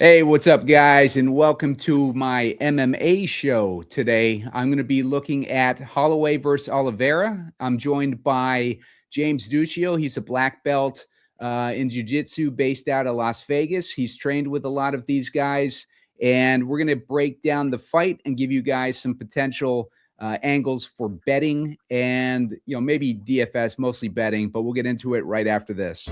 Hey, what's up, guys, and welcome to my MMA show. Today, I'm going to be looking at Holloway versus Oliveira. I'm joined by James Duscio. He's a black belt in jiu-jitsu based out of Las Vegas. He's trained with a lot of these guys, and we're going to break down the fight and give you guys some potential angles for betting and, maybe DFS, mostly betting, but we'll get into it right after this.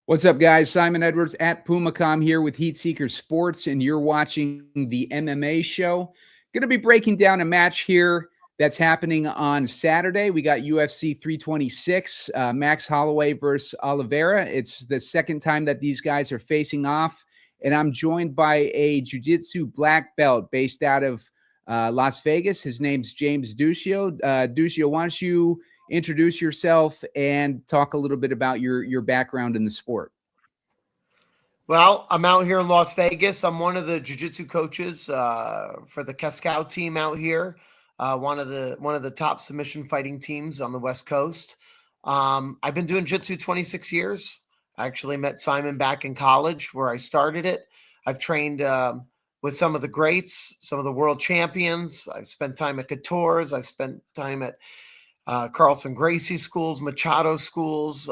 What's up, guys? Simon Edwards at Pumacom here with Heat Seeker Sports, and you're watching the MMA show. Going to be breaking down a match here that's happening on Saturday. We got UFC 326, Max Holloway versus Oliveira. It's the second time that these guys are facing off, and I'm joined by a Jiu-Jitsu Black Belt based out of Las Vegas. His name's James Duscio. Duscio, why don't you introduce yourself and talk a little bit about your background in the sport. Well, I'm out here in Las Vegas. I'm one of the jiu-jitsu coaches for the Cascal team out here, one of the top submission fighting teams on the West Coast. I've been doing jiu-jitsu 26 years. I actually met Simon back in college where I started it. I've trained with some of the greats, some of the world champions. I've spent time at Couture's. I've spent time at Carlson Gracie schools, Machado schools.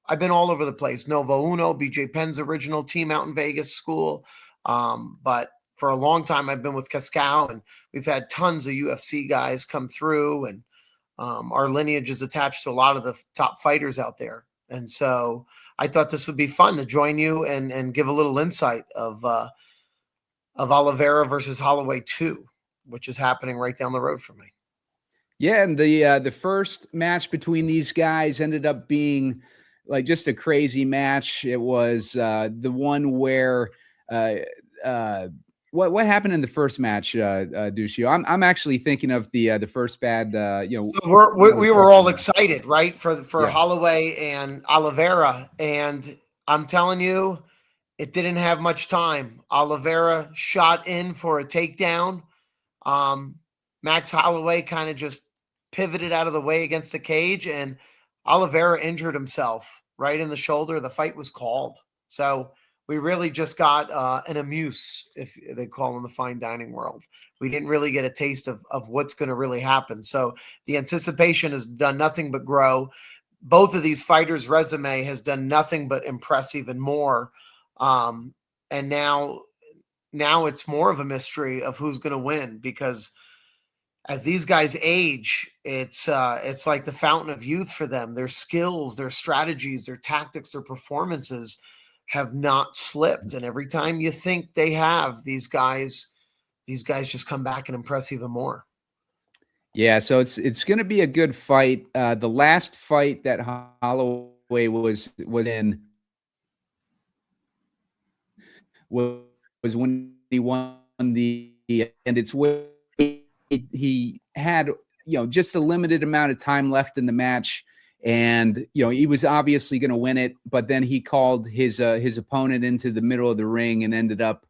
I've been all over the place. Novo Uno, BJ Penn's original team out in Vegas school. But for a long time, I've been with Cascal, and we've had tons of UFC guys come through, and our lineage is attached to a lot of the top fighters out there. And so I thought this would be fun to join you and give a little insight of Oliveira versus Holloway 2, which is happening right down the road from me. Yeah, and the first match between these guys ended up being like just a crazy match. It was the one where what happened in the first match, Duscio? I'm actually thinking of the first bad. So we were all excited, right, for Yeah. Holloway and Oliveira, and I'm telling you, it didn't have much time. Oliveira shot in for a takedown. Max Holloway kind of just pivoted out of the way against the cage, and Oliveira injured himself right in the shoulder. The fight was called. So we really just got an amuse, if they call in the fine dining world. We didn't really get a taste of what's going to really happen. So the anticipation has done nothing but grow. Both of these fighters' resume has done nothing but impress even more. And now it's more of a mystery of who's going to win, because as these guys age, it's like the fountain of youth for them. Their skills, their strategies, their tactics, their performances have not slipped. And every time you think they have, these guys just come back and impress even more. Yeah, so it's going to be a good fight. The last fight that Holloway was in was when he won and it's where he had just a limited amount of time left in the match, and he was obviously going to win it, but then he called his opponent into the middle of the ring and ended up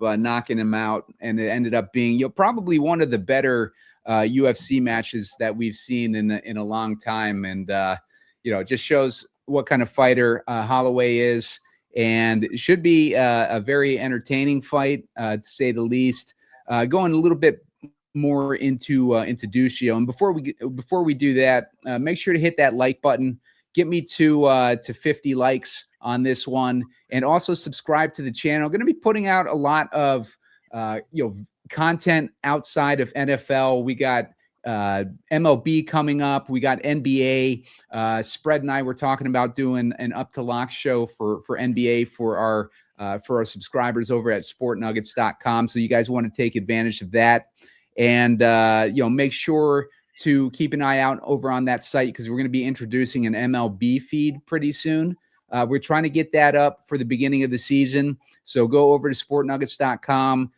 knocking him out, and it ended up being probably one of the better UFC matches that we've seen in a long time, and it just shows what kind of fighter Holloway is, and it should be a very entertaining fight, to say the least. Going a little bit more into Duscio, and before we do that, make sure to hit that like button. Get me to 50 likes on this one, and also subscribe to the channel. I'm going to be putting out a lot of content outside of NFL. We got MLB coming up. We got NBA. Spread and I were talking about doing an Up to Lock show for NBA for our subscribers over at sportnuggets.com. So you guys want to take advantage of that. And, make sure to keep an eye out over on that site, because we're going to be introducing an MLB feed pretty soon. We're trying to get that up for the beginning of the season. So go over to sportnuggets.com,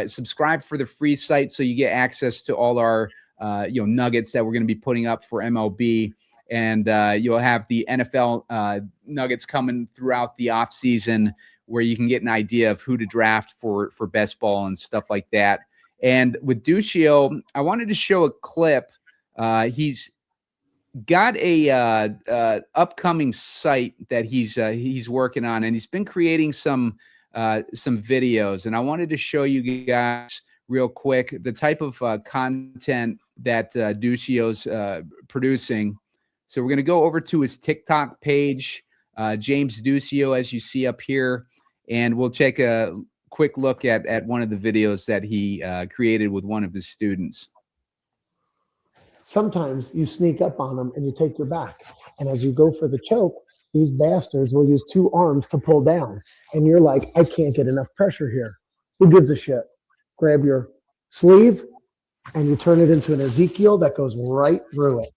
subscribe for the free site so you get access to all our nuggets that we're going to be putting up for MLB. And you'll have the NFL nuggets coming throughout the off season, where you can get an idea of who to draft for best ball and stuff like that. And with Duscio, I wanted to show a clip. He's got a upcoming site that he's working on, and he's been creating some videos. And I wanted to show you guys real quick the type of content that Duscio's producing. So we're going to go over to his TikTok page, James Duscio, as you see up here, and we'll take a quick look at one of the videos that he created with one of his students. Sometimes you sneak up on them and you take your back. And as you go for the choke, these bastards will use 2 arms to pull down. And you're like, I can't get enough pressure here. Who gives a shit? Grab your sleeve and you turn it into an Ezekiel that goes right through it.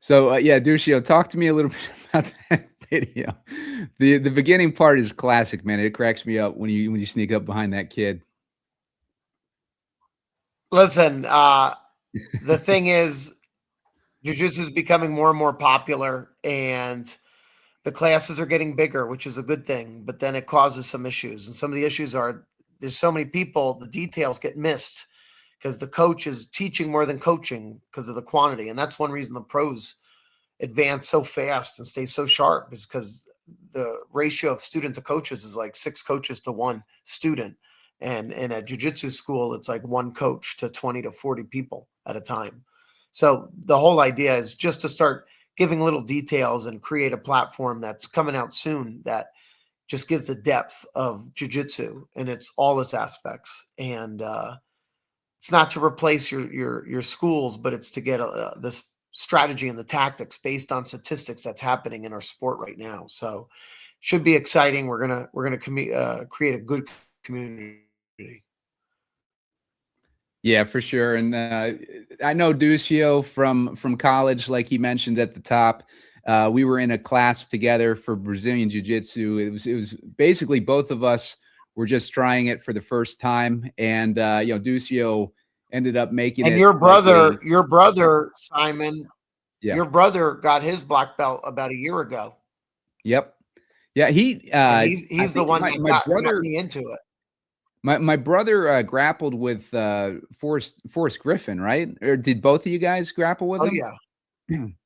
So yeah, Duscio, talk to me a little bit about that video. The beginning part is classic, man. It cracks me up when you sneak up behind that kid. Listen, the thing is, jiu-jitsu is becoming more and more popular, and the classes are getting bigger, which is a good thing, but then it causes some issues. And some of the issues are there's so many people, the details get missed because the coach is teaching more than coaching because of the quantity. And that's one reason the pros advance so fast and stay so sharp, is because the ratio of student to coaches is like 6 coaches to 1 student. And at jiu-jitsu school, it's like 1 coach to 20 to 40 people at a time. So the whole idea is just to start giving little details and create a platform that's coming out soon that just gives the depth of jiu-jitsu and it's all its aspects. And it's not to replace your schools, but it's to get this strategy and the tactics based on statistics that's happening in our sport right now. So should be exciting. We're gonna create a good community. Yeah, for sure. And I know Duscio from college, like he mentioned at the top. We were in a class together for Brazilian Jiu-Jitsu. It was basically both of us were just trying it for the first time, and Duscio ended up making it. And your brother Simon, yeah, your brother got his black belt about a year ago. Yep. Yeah, he's the one that got me into it. My brother grappled with Forrest Griffin, right? Or did both of you guys grapple with him? Yeah.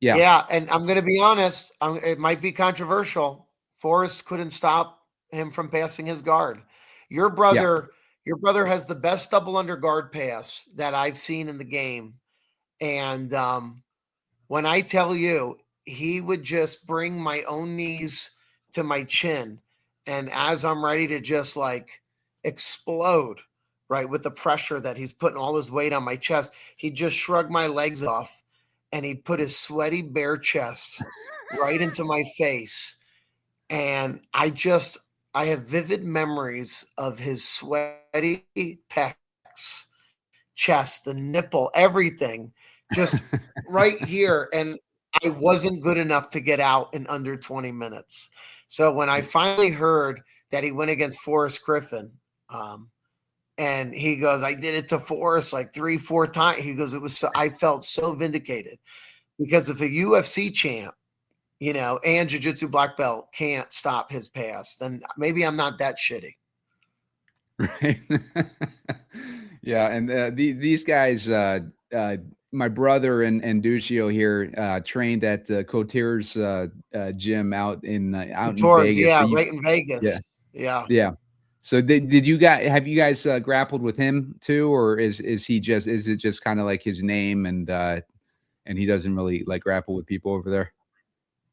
Yeah. Yeah, and I'm going to be honest, it might be controversial. Forrest couldn't stop him from passing his guard. Your brother has the best double under guard pass that I've seen in the game. And when I tell you, he would just bring my own knees to my chin. And as I'm ready to just like explode, right, with the pressure that he's putting all his weight on my chest, he'd just shrug my legs off and he'd put his sweaty bare chest right into my face. And I have vivid memories of his sweaty pecs, chest, the nipple, everything just right here. And I wasn't good enough to get out in under 20 minutes. So when I finally heard that he went against Forrest Griffin, and he goes, I did it to Forrest like 3-4 times. He goes, I felt so vindicated, because if a UFC champ, and Jiu-Jitsu Black Belt can't stop his pass, then maybe I'm not that shitty. Right. Yeah. And these guys, my brother and Duscio here trained at Couture's gym out in Vegas. Yeah, right in Vegas. Yeah. So did you guys have you guys grappled with him too, or is it just kind of like his name and he doesn't really like grapple with people over there?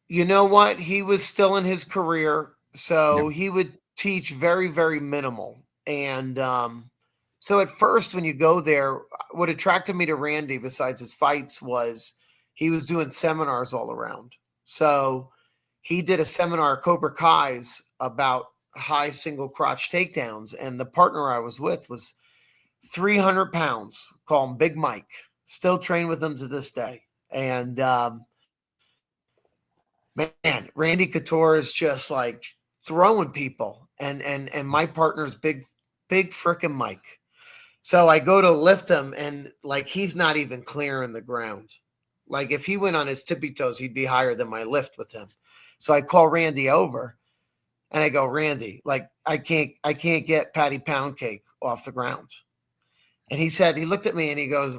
You know what? He was still in his career, so he would teach very, very minimal. And so at first, when you go there, what attracted me to Randy, besides his fights, was he was doing seminars all around. So he did a seminar at Cobra Kai's about high single crotch takedowns, and the partner I was with was 300 pounds. Call him Big Mike. Still train with him to this day. And man, Randy Couture is just like throwing people, and my partner's big frickin' Mike. So I go to lift him, and like he's not even clearing the ground. Like if he went on his tippy toes, he'd be higher than my lift with him. So I call Randy over, and I go, Randy, like I can't get Patty Pound Cake off the ground. And he looked at me and he goes,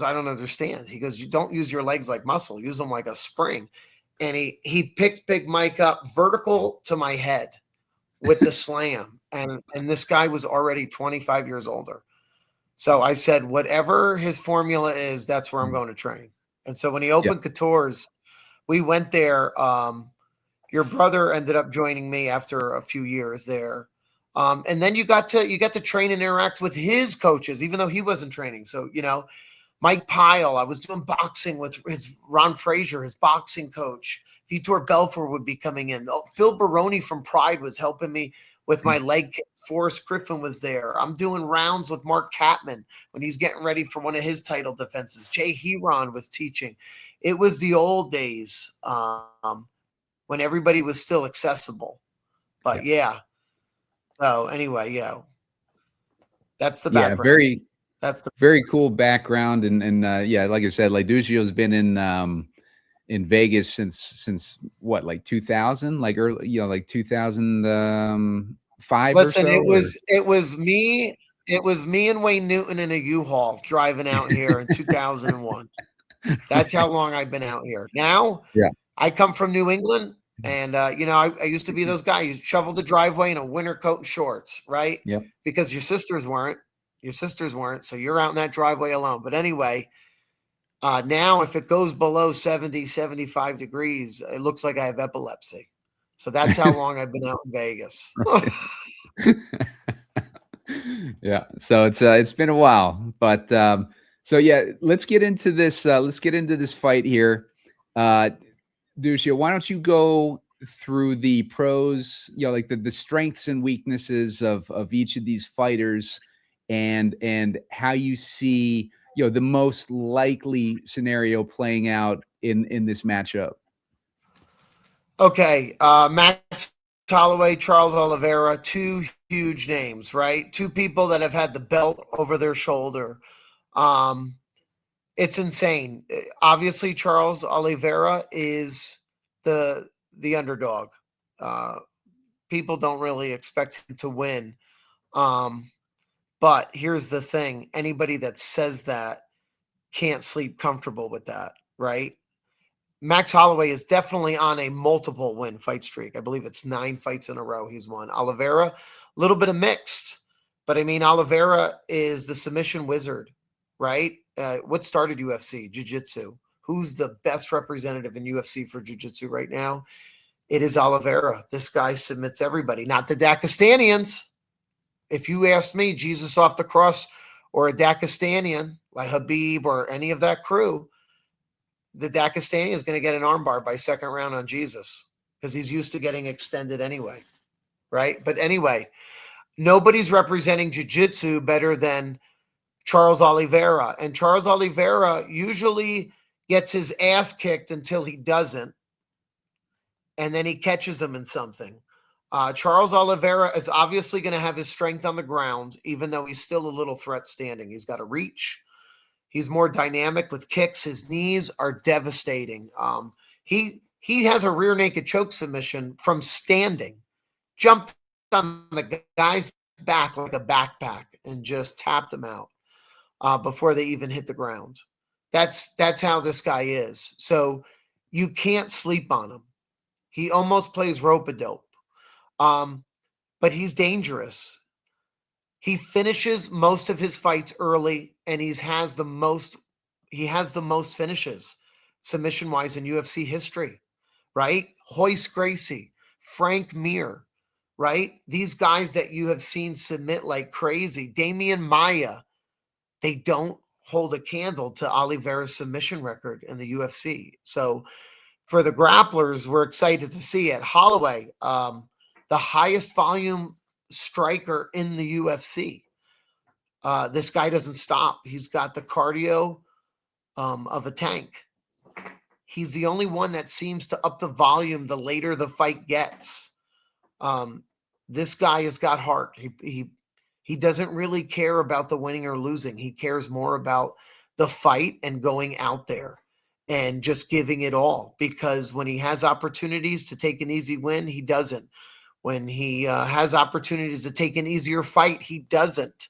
I don't understand. He goes, you don't use your legs like muscle, use them like a spring. And he picked Big Mike up vertical to my head with the slam. And this guy was already 25 years older. So I said, whatever his formula is, that's where I'm going to train. And so when he opened Couture's, we went there. Your brother ended up joining me after a few years there. And then you got to train and interact with his coaches, even though he wasn't training. So, Mike Pyle, I was doing boxing with his Ron Frazier, his boxing coach. Vitor Belfort would be coming in. Phil Baroni from Pride was helping me with my leg kicks. Forrest Griffin was there. I'm doing rounds with Mark Catman when he's getting ready for one of his title defenses. Jay Heron was teaching. It was the old days when everybody was still accessible. But yeah. So anyway, that's the background. That's the very cool background. And like I said, like Duscio's been in Vegas since what, like 2000, like early, like 2005 or so. Listen, it was me and Wayne Newton in a U-Haul driving out here in 2001. That's how long I've been out here. Now, I come from New England, and I used to be those guys. You shovel the driveway in a winter coat and shorts, right? Yeah. Because your sisters weren't, so you're out in that driveway alone. But anyway, now if it goes below 70, 75 degrees, it looks like I have epilepsy. So that's how long I've been out in Vegas. Yeah. So it's been a while, but let's get into this. Let's get into this fight here. Duscio, why don't you go through the pros, like the strengths and weaknesses of each of these fighters, and how you see, the most likely scenario playing out in this matchup. Okay. Max Holloway, Charles Oliveira, two huge names, right? Two people that have had the belt over their shoulder. It's insane. Obviously, Charles Oliveira is the underdog. People don't really expect him to win. But here's the thing. Anybody that says that can't sleep comfortable with that, right? Max Holloway is definitely on a multiple win fight streak. I believe it's 9 fights in a row he's won. Oliveira, a little bit of mixed. But, I mean, Oliveira is the submission wizard, right? What started UFC? Jiu-Jitsu. Who's the best representative in UFC for Jiu-Jitsu right now? It is Oliveira. This guy submits everybody, not the Dagestanians. If you asked me, Jesus off the cross or a Dagestanian like Habib or any of that crew, the Dagestani is going to get an armbar by second round on Jesus because he's used to getting extended anyway, right? But anyway, nobody's representing jiu-jitsu better than Charles Oliveira. And Charles Oliveira usually gets his ass kicked until he doesn't, and then he catches him in something. Charles Oliveira is obviously going to have his strength on the ground, even though he's still a little threat standing. He's got a reach. He's more dynamic with kicks. His knees are devastating. He has a rear naked choke submission from standing. Jumped on the guy's back like a backpack and just tapped him out before they even hit the ground. That's how this guy is. So you can't sleep on him. He almost plays rope-a-dope. But he's dangerous. He finishes most of his fights early, and he has the most finishes submission-wise in UFC history, right? Royce Gracie, Frank Mir, right? These guys that you have seen submit like crazy. Damian Maia, they don't hold a candle to Oliveira's submission record in the UFC. So for the grapplers, we're excited to see it. Holloway, the highest volume striker in the UFC. This guy doesn't stop. He's got the cardio of a tank. He's the only one that seems to up the volume the later the fight gets. This guy has got heart. He doesn't really care about the winning or losing. He cares more about the fight and going out there and just giving it all, because when he has opportunities to take an easy win, he doesn't. When he has opportunities to take an easier fight, he doesn't.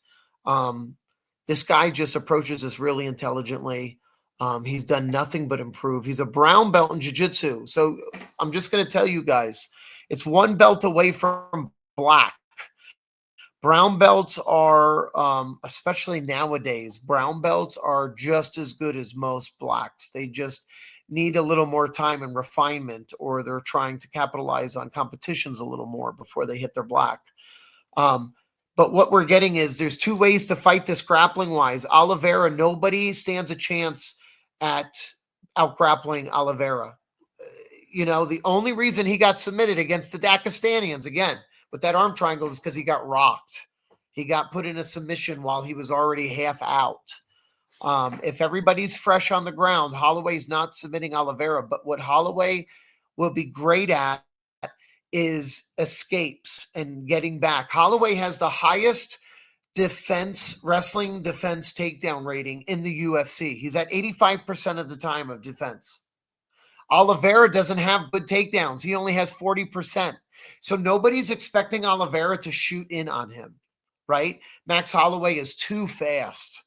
This guy just approaches this really intelligently. He's done nothing but improve. He's a brown belt in jiu-jitsu. So I'm just going to tell you guys, it's one belt away from black. Brown belts are, especially nowadays, brown belts are just as good as most blacks. They just need a little more time and refinement, or they're trying to capitalize on competitions a little more before they hit their black. But what we're getting is there's two ways to fight this grappling-wise. Oliveira, nobody stands a chance at out-grappling Oliveira. The only reason he got submitted against the Dagestanians, again, with that arm triangle, is because he got rocked. He got put in a submission while he was already half out. If everybody's fresh on the ground, Holloway's not submitting Oliveira, but what Holloway will be great at is escapes and getting back. Holloway has the highest wrestling defense takedown rating in the UFC. He's at 85% of the time of defense. Oliveira doesn't have good takedowns. He only has 40%. So nobody's expecting Oliveira to shoot in on him, right? Max Holloway is too fast.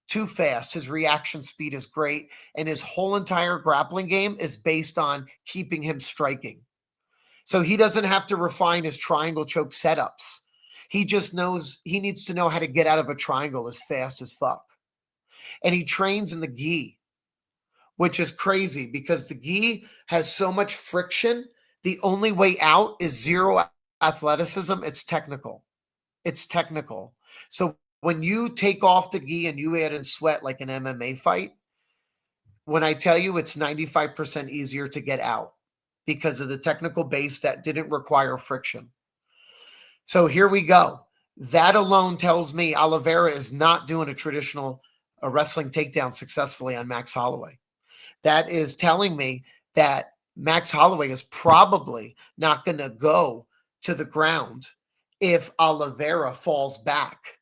Too fast. His reaction speed is great, and his whole entire grappling game is based on keeping him striking. So he doesn't have to refine his triangle choke setups. He just knows he needs to know how to get out of a triangle as fast as fuck. And he trains in the gi, which is crazy because the gi has so much friction. The only way out is zero athleticism. It's technical. It's technical. So when you take off the gi and you add in sweat like an MMA fight, when I tell you it's 95% easier to get out because of the technical base that didn't require friction. So here we go. That alone tells me Oliveira is not doing a traditional wrestling takedown successfully on Max Holloway. That is telling me that Max Holloway is probably not going to go to the ground if Oliveira falls back,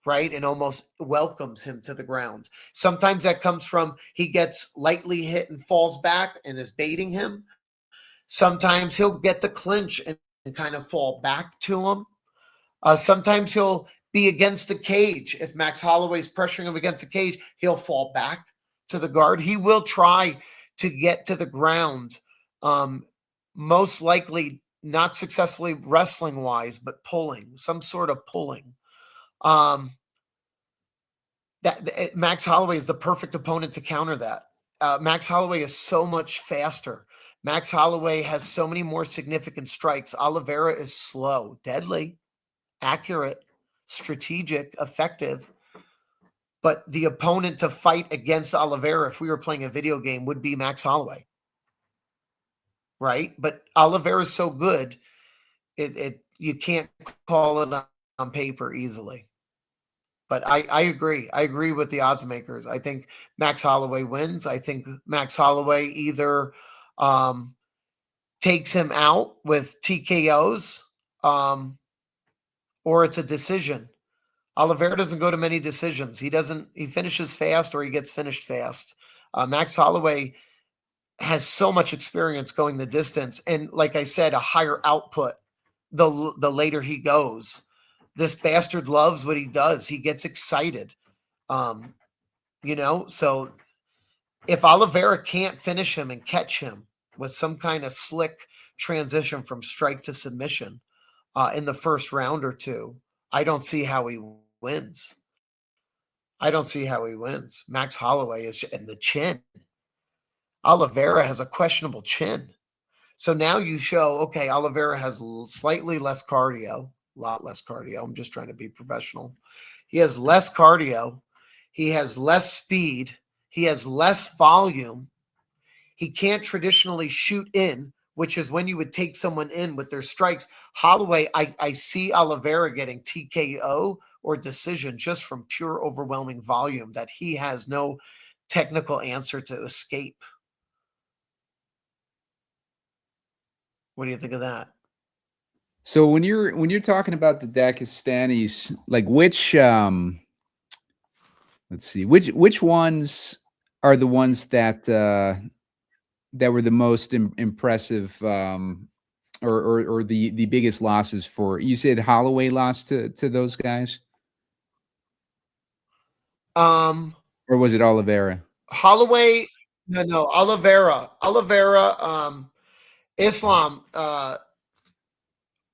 right, and almost welcomes him to the ground. Sometimes that comes from he gets lightly hit and falls back and is baiting him. Sometimes he'll get the clinch and kind of fall back to him. Sometimes he'll be against the cage. If Max Holloway's pressuring him against the cage, he'll fall back to the guard. He will try to get to the ground, most likely not successfully wrestling-wise, but pulling, some sort of pulling. Max Holloway is the perfect opponent to counter that. Max Holloway is so much faster. Max Holloway has so many more significant strikes. Oliveira is slow, deadly, accurate, strategic, effective. But the opponent to fight against Oliveira, if we were playing a video game, would be Max Holloway. Right? But Oliveira is so good, you can't call it on paper easily. But I agree. I agree with the odds makers. I think Max Holloway wins. I think Max Holloway either takes him out with TKOs or it's a decision. Oliveira doesn't go to many decisions. He finishes fast or he gets finished fast. Max Holloway has so much experience going the distance. And like I said, a higher output the later he goes. This bastard loves what he does. He gets excited. So if Oliveira can't finish him and catch him with some kind of slick transition from strike to submission in the first round or two, I don't see how he wins. Max Holloway is in the chin. Oliveira has a questionable chin. So now you show, okay, Oliveira has slightly less cardio, a lot less cardio. I'm just trying to be professional. He has less cardio. He has less speed. He has less volume. He can't traditionally shoot in, which is when you would take someone in with their strikes. Holloway, I see Oliveira getting TKO or decision just from pure overwhelming volume that he has no technical answer to escape. What do you think of that? So when you're talking about the Daghestanis, like which let's see, which ones are the ones that that were the most impressive, or the biggest losses for? You said Holloway lost to those guys, Um, or was it Oliveira? Holloway, no, Oliveira, Islam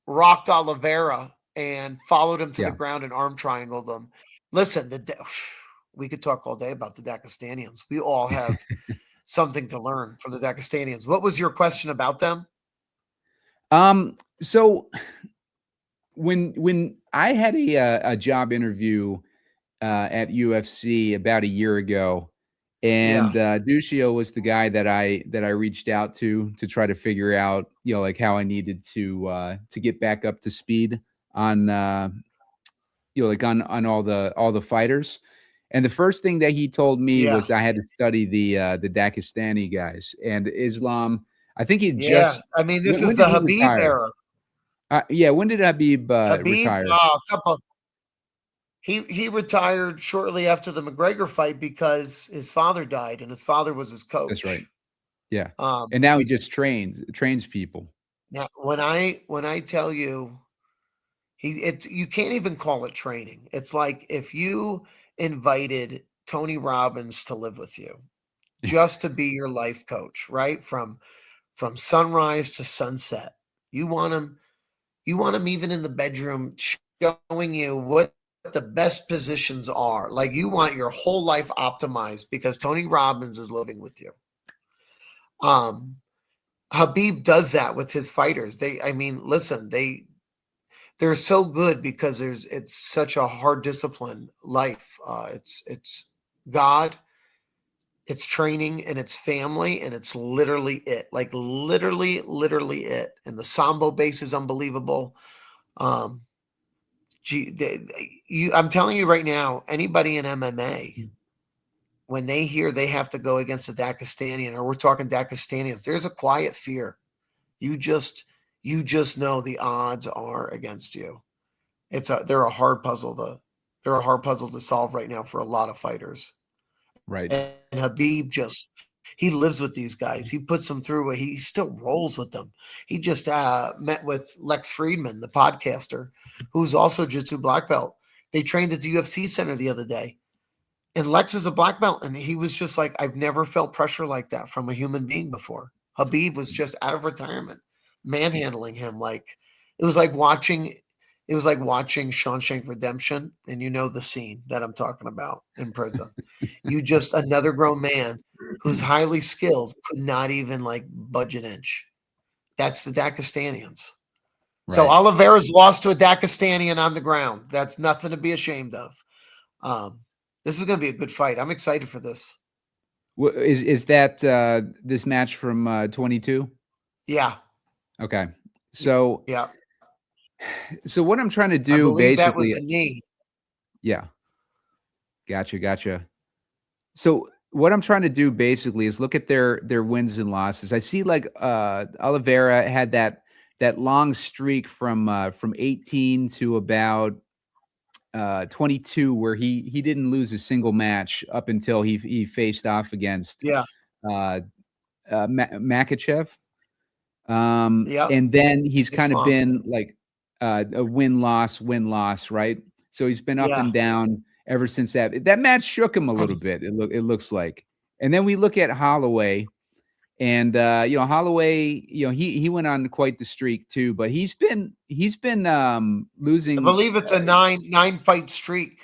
rocked Oliveira and followed him to the Yeah. ground and arm triangled him. Listen, we could talk all day about the Daghestanians. We all have something to learn from the Daghestanians. What was your question about them? So when I had a job interview at UFC about a year ago, Yeah, and Duscio was the guy that I reached out to try to figure out, like how I needed to get back up to speed on like on all the fighters. And the first thing that he told me yeah, was I had to study the Daghestani guys and Islam. I think he yeah. just I mean, this when is did the he Habib retire? era. Yeah, when did Habib Habib, retire? a couple. He retired shortly after the McGregor fight because his father died, and his father was his That's right. coach. Yeah. Um, And now he just trains people. Now, when I tell you it's you can't even call it training. It's like if you invited Tony Robbins to live with you, just to be your life coach, right? From sunrise to sunset. You want him even in the bedroom showing you what the best positions are. Like you want your whole life optimized because Tony Robbins is living with you. Um Habib does that with his fighters. I mean, listen, they're so good because it's such a hard discipline life. It's God, it's training, and it's family, and it's literally it. Like literally it. And the sambo base is unbelievable. Um, I'm telling you right now, anybody in MMA, when they hear they have to go against a Daghestanian, or we're talking Daghestanians, there's a quiet fear. You just you just know the odds are against you. They're a hard puzzle to solve right now for a lot of fighters. Right. And Habib he lives with these guys. He puts them through. He still rolls with them. He just met with Lex Friedman, the podcaster, who's also Jiu-Jitsu Black Belt. They trained at the UFC Center the other day, and Lex is a black belt, and he was just like, I've never felt pressure like that from a human being before. Habib was just out of retirement, manhandling him like it was like watching Shawshank Redemption, and you know the scene that I'm talking about in prison. You just another grown man who's highly skilled could not even like budge an inch. That's the Daghestanians. So Right. Oliveira's lost to a Daghestanian on the ground. That's nothing to be ashamed of. Um, this is going to be a good fight. I'm excited for this. Is that this match from 22? Yeah, Okay. So yeah. so what I'm trying to I do believe that was basically, a knee. yeah, gotcha. So what I'm trying to do basically is look at their wins and losses. I see like Oliveira had that long streak from 18 to about 22 where he didn't lose a single match up until he faced off against Yeah, uh Makachev. yep. And then he's kind of Islam. been like a win loss, right? So he's been up Yeah. and down ever since that match shook him a little bit. It looks like. And then we look at Holloway, and Holloway, he went on quite the streak too, but he's been I losing believe it's a nine fight streak.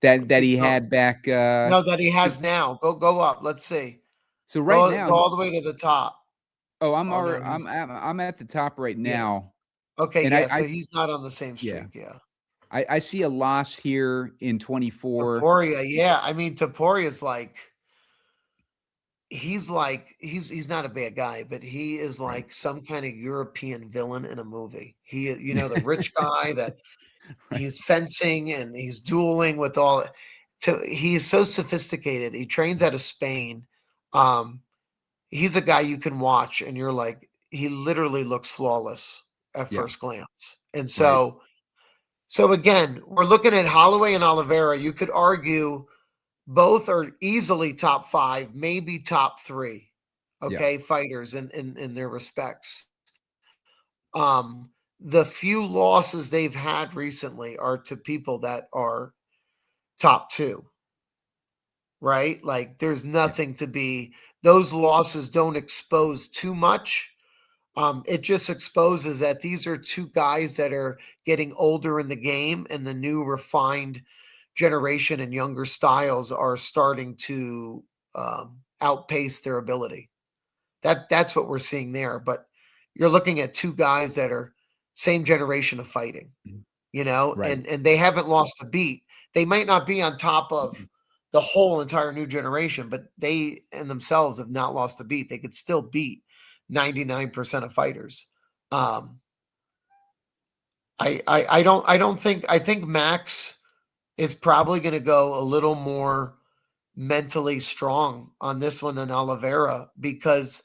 I that think he so. had back. No, that he has now. Go up. Let's see. So right Go now, all the way to the top. oh, I'm Oh no, already he's I'm at the top right yeah. now, Okay, and yeah. I So he's not on the same yeah. streak. Yeah. I see a loss here in 24. Taporia, yeah. I mean, Taporia's he's not a bad guy, but he is Right. like some kind of European villain in a movie. The rich guy that Right. he's fencing and he's dueling with all. He is so sophisticated. He trains out of Spain. Um, he's a guy you can watch, and you're like, he literally looks flawless. at Yeah. first glance. And Right. so again, we're looking at Holloway and Oliveira. You could argue both are easily top 5, maybe top 3, Yeah. okay, fighters in their respects. The few losses they've had recently are to people that are top 2, right? Like there's nothing to be, those losses don't expose too much. It just exposes that these are 2 guys that are getting older in the game, and the new refined generation and younger styles are starting to outpace their ability. That's what we're seeing there. But you're looking at 2 guys that are same generation of fighting, Right. and they haven't lost a beat. They might not be on top of the whole entire new generation, but they in themselves have not lost a beat. They could still beat 99% of fighters. I think Max is probably going to go a little more mentally strong on this one than Oliveira, because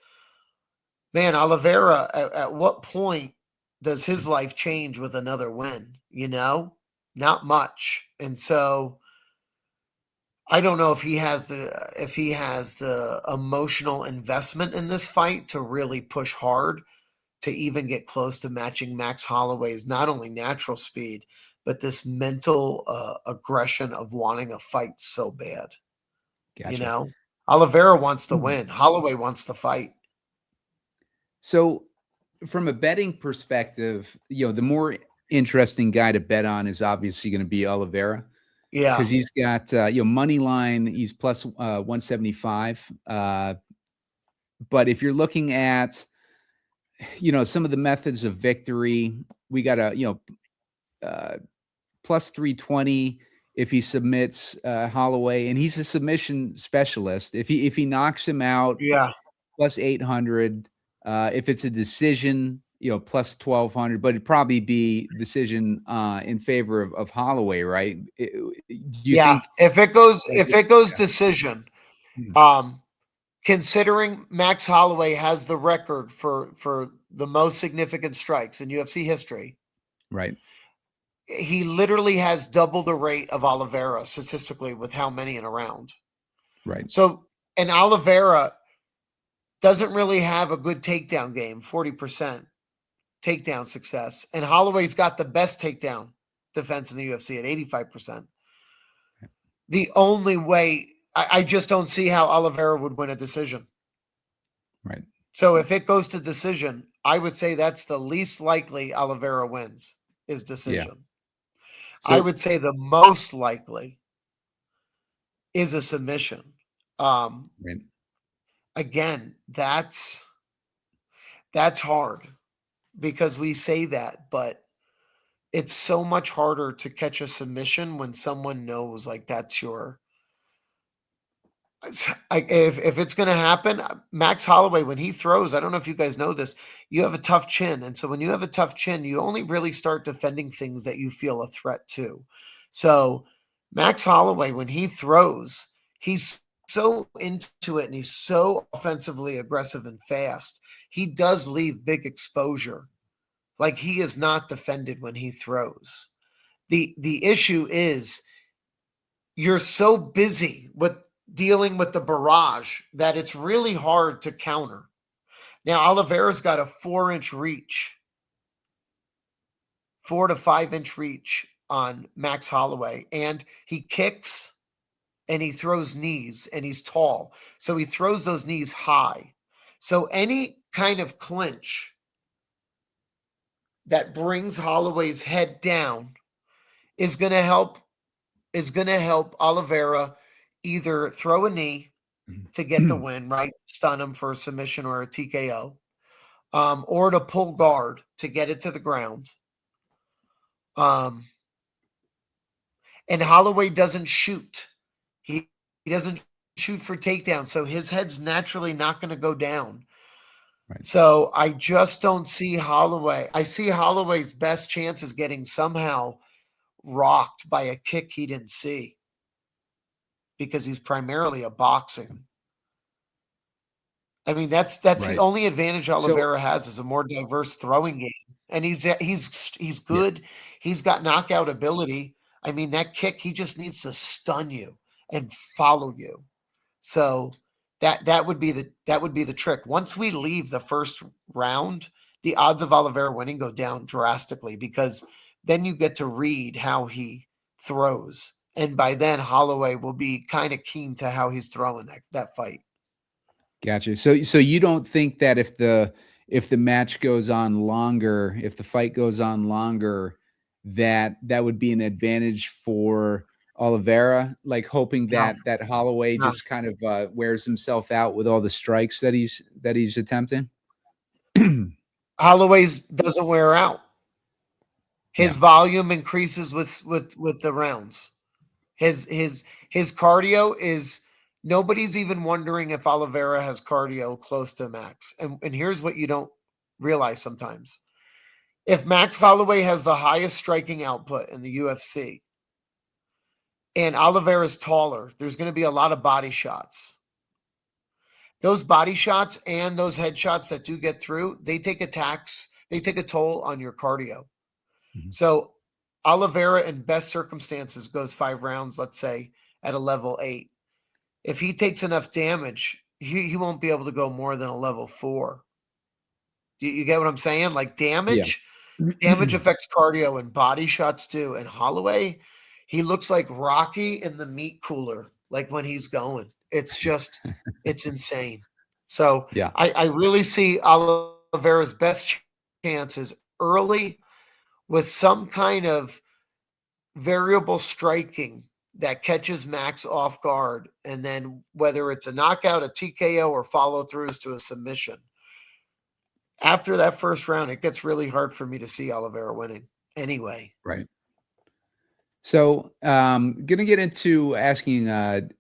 man, Oliveira, at what point does his life change with another win? Not much. And so I don't know if he has the emotional investment in this fight to really push hard to even get close to matching Max Holloway's not only natural speed, but this mental aggression of wanting a fight so bad. Gotcha. Oliveira wants to Mhm. win. Holloway wants to fight. So from a betting perspective, the more interesting guy to bet on is obviously going to be Oliveira, Yeah. because he's got money line. He's plus 175. But if you're looking at some of the methods of victory, we got a plus 320 if he submits Holloway, and he's a submission specialist. If he knocks him out, Yeah. plus 800. If it's a decision, plus 1200, but it'd probably be decision in favor of Holloway, right? Do you Yeah. think? If it goes Yeah. decision, Mhm. considering Max Holloway has the record for the most significant strikes in UFC history, Right. he literally has double the rate of Oliveira statistically with how many in a round. Right. So, and Oliveira doesn't really have a good takedown game, 40% takedown success. And Holloway's got the best takedown defense in the UFC at 85%. The only way, I just don't see how Oliveira would win a decision. Right. So if it goes to decision, I would say that's the least likely Oliveira wins is Yeah. decision. I So would say the most likely is a submission. right. Again, that's hard because we say that, but it's so much harder to catch a submission when someone knows like that's your. If it's going to happen, Max Holloway, when he throws, I don't know if you guys know this, you have a tough chin. And so when you have a tough chin, you only really start defending things that you feel a threat to. So Max Holloway, when he throws, he's so into it and he's so offensively aggressive and fast. He does leave big exposure. Like he is not defended when he throws. The issue is you're so busy with dealing with the barrage that it's really hard to counter. Now, Oliveira's got a 4-inch reach, 4 to 5-inch reach on Max Holloway, and he kicks and he throws knees and he's tall. So he throws those knees high. So any kind of clinch that brings Holloway's head down is going to help Oliveira either throw a knee to get the win, right? Stun him for a submission or a TKO, or to pull guard to get it to the ground. And Holloway doesn't shoot. He doesn't shoot for takedowns, so his head's naturally not going to go down. Right. So I just don't see Holloway. I see Holloway's best chance is getting somehow rocked by a kick he didn't see because he's primarily a boxing. I mean, that's the Right. only advantage So Oliveira has is a more diverse throwing game. and he's good. He's got knockout ability. I mean, that kick, he just needs to stun you and follow you. So that would be the trick. Once we leave the first round, the odds of Oliveira winning go down drastically, because then you get to read how he throws. And by then, Holloway will be kind of keen to how he's throwing that fight. Gotcha. So you don't think that if the match goes on longer, if the fight goes on longer, that would be an advantage for Oliveira, like hoping No, that Holloway no. just kind of wears himself out with all the strikes that he's attempting? Holloway's doesn't wear out. His Yeah. volume increases with the rounds. His cardio is, nobody's even wondering if Oliveira has cardio close to max. And here's what you don't realize sometimes. If Max Holloway has the highest striking output in the UFC and Oliveira is taller, there's going to be a lot of body shots. Those body shots and those head shots that do get through, they take a toll on your cardio. Mhm. So Oliveira, in best circumstances, goes 5 rounds, let's say, at a level 8. If he takes enough damage, he won't be able to go more than a level 4. You get what I'm saying? Like Yeah. damage affects cardio and body shots too. And Holloway, he looks like Rocky in the meat cooler, like when he's going. It's insane. So Yeah. I really see Oliveira's best chances early with some kind of variable striking that catches Max off guard, and then whether it's a knockout, a TKO, or follow throughs to a submission. After that first round, it gets really hard for me to see Oliveira winning anyway. Right. So, gonna get into asking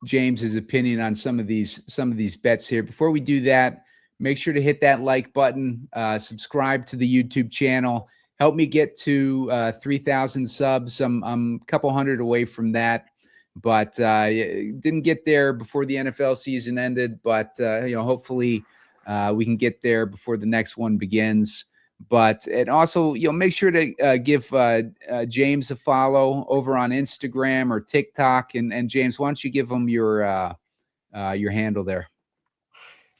James his opinion on some of these bets here. Before we do that, make sure to hit that like button, subscribe to the YouTube channel. Help me get to 3,000 subs. I'm a couple hundred away from that, but didn't get there before the NFL season ended. But hopefully we can get there before the next one begins. But and also, make sure to give James a follow over on Instagram or TikTok. And James, why don't you give him your handle there?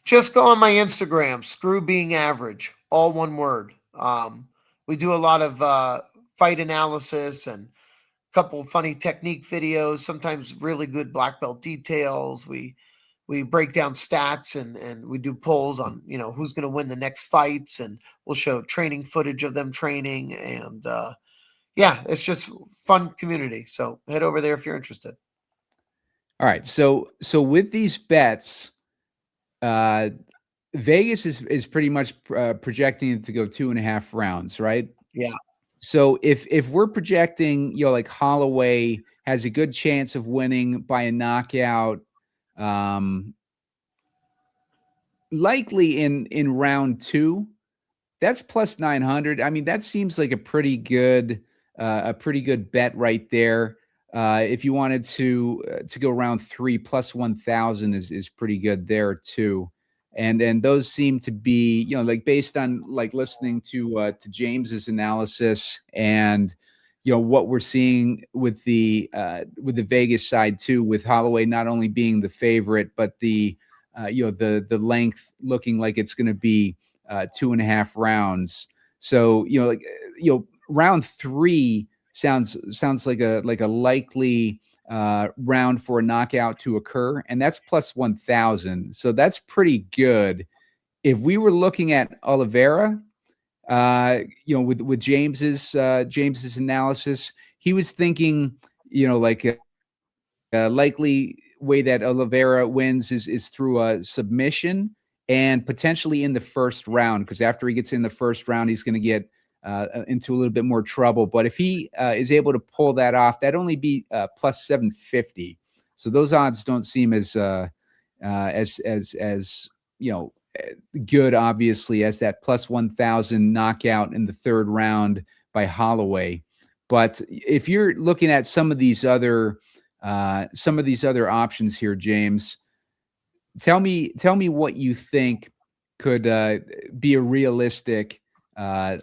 Just go on my Instagram, Screw Being Average, all one word. We do a lot of fight analysis and a couple of funny technique videos, sometimes really good black belt details. We break down stats and we do polls on, who's going to win the next fights, and we'll show training footage of them training. And yeah, it's just fun community. So head over there if you're interested. All right. So with these bets, Vegas is pretty much projecting it to go 2.5 rounds, right? Yeah. So if we're projecting, like Holloway has a good chance of winning by a knockout, likely in round 2, that's plus 900. I mean, that seems like a pretty good bet right there. If you wanted to go round 3, plus 1,000 is pretty good there too. And those seem to be, like based on like listening to James's analysis and what we're seeing with the Vegas side too, with Holloway not only being the favorite, but the length looking like it's going to be 2.5 rounds. So round 3 sounds like a likely round for a knockout to occur, and that's plus 1,000. So that's pretty good. If we were looking at Oliveira, with James's analysis, he was thinking, like a likely way that Oliveira wins is through a submission and potentially in the first round, because after he gets in the first round, he's going to get into a little bit more trouble. But if he is able to pull that off, that'd only be plus 750. So those odds don't seem as good, obviously, as that plus 1,000 knockout in the third round by Holloway. But if you're looking at some of these other options here, James, tell me what you think could be a realistic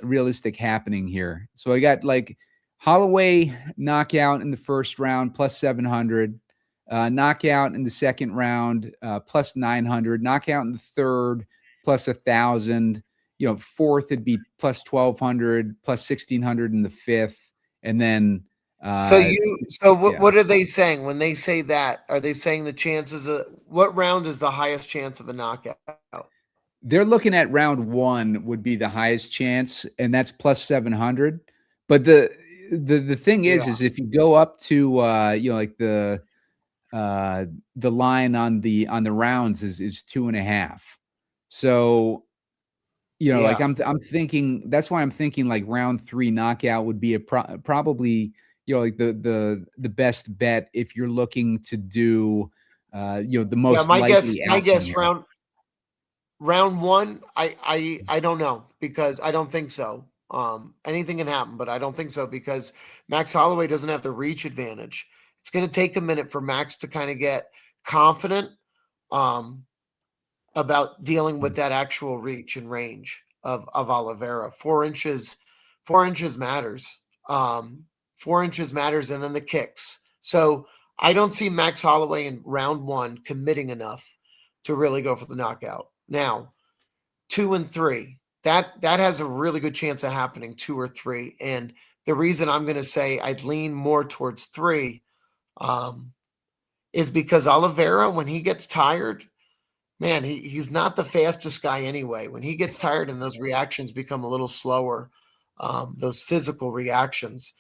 realistic happening here. So I got like Holloway knockout in the first round plus 700, knockout in the second round plus 900, knockout in the third plus 1,000. You know, fourth it'd be plus 1,200, plus 1,600 in the fifth, and then. What are they saying when they say that? Are they saying the chances of what round is the highest chance of a knockout? They're looking at round 1 would be the highest chance, and that's plus 700. But the thing is if you go up to like the line on the rounds is 2.5. So like I'm thinking, that's why I'm thinking like round 3 knockout would be probably like the best bet if you're looking to do the most likely my guess here. round 1, I don't know, because I don't think so. Anything can happen, but I don't think so, because Max Holloway doesn't have the reach advantage. It's going to take a minute for Max to kind of get confident about dealing with that actual reach and range of Oliveira. 4 inches matters. 4 inches matters, and then the kicks. So I don't see Max Holloway in round 1 committing enough to really go for the knockout. Now, 2 and 3, that has a really good chance of happening, 2 or 3. And the reason I'm going to say I'd lean more towards 3 is because Oliveira, when he gets tired, man, he's not the fastest guy anyway. When he gets tired and those reactions become a little slower, those physical reactions.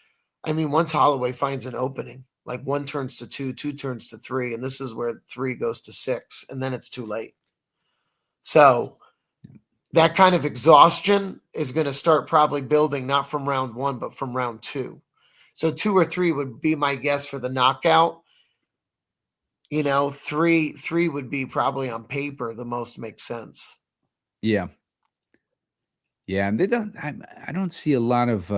I mean, once Holloway finds an opening, like 1 turns to 2, 2 turns to 3, and this is where 3 goes to 6, and then it's too late. So that kind of exhaustion is going to start probably building, not from round 1, but from round 2. So 2 or 3 would be my guess for the knockout. 3 would be probably on paper the most makes sense. Yeah. Yeah, and I don't see a lot of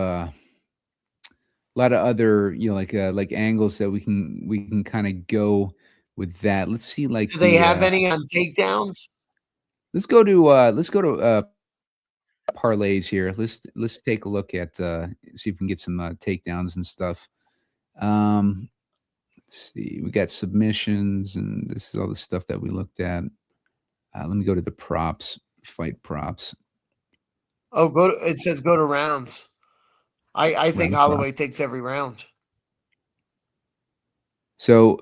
other, like angles that we can kind of go with that. Let's see, like, do they have any on takedowns? Let's go to parlays here. Let's take a look at see if we can get some takedowns and stuff. Let's see. We got submissions, and this is all the stuff that we looked at. Let me go to the props, fight props. Oh, it says go to rounds. I think Holloway takes every round. So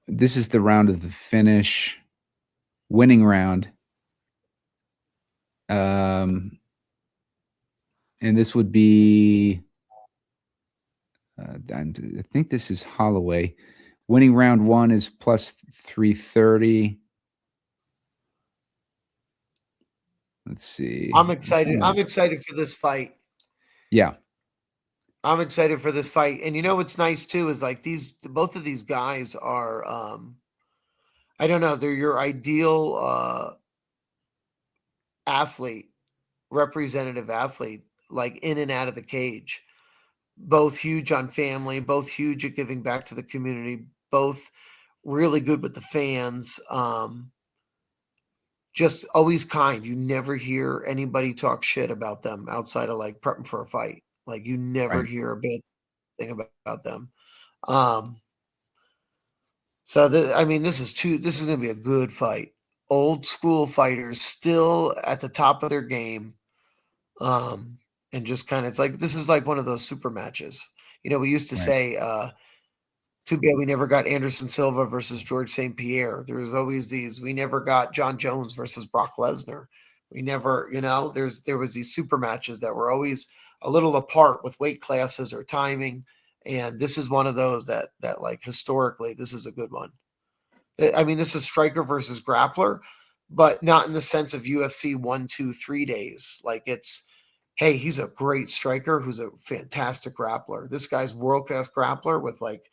this is the round of the finish, winning round. And this would be, I think this is Holloway. Winning round 1 is plus 330. Let's see. I'm excited. I'm excited for this fight. Yeah. I'm excited for this fight. And what's nice too is like both of these guys are I don't know, they're your ideal athlete, representative athlete, like in and out of the cage. Both huge on family, both huge at giving back to the community, both really good with the fans. Just always kind. You never hear anybody talk shit about them outside of like prepping for a fight. Like you never hear a bad thing about them. So this is going to be a good fight. Old school fighters still at the top of their game. And just kind of, it's like, this is like one of those super matches. We used to say, too bad we never got Anderson Silva versus George St. Pierre. There was always these, we never got John Jones versus Brock Lesnar. We never, there was these super matches that were always a little apart with weight classes or timing. And this is one of those that like historically, this is a good one. I mean, this is striker versus grappler, but not in the sense of UFC 1, 2, 3 days. Like it's, hey, he's a great striker who's a fantastic grappler. This guy's world-class grappler with like,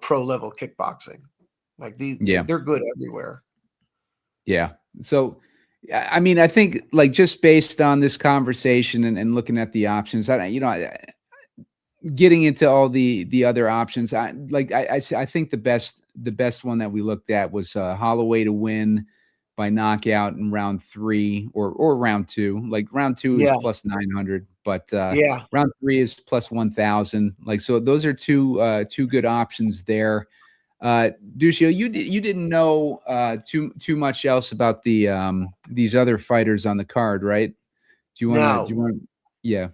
pro-level kickboxing. Like they're good everywhere. Yeah. So, I mean, I think like just based on this conversation and looking at the options, getting into all the other options, I think the best one that we looked at was Holloway to win by knockout in round 3 or round 2. Like round 2 is Yeah. plus 900, but Yeah. round 3 is plus 1,000. Like, so those are two good options there. Duscio, you didn't know too much else about these other fighters on the card, right? Do No. you want yeah.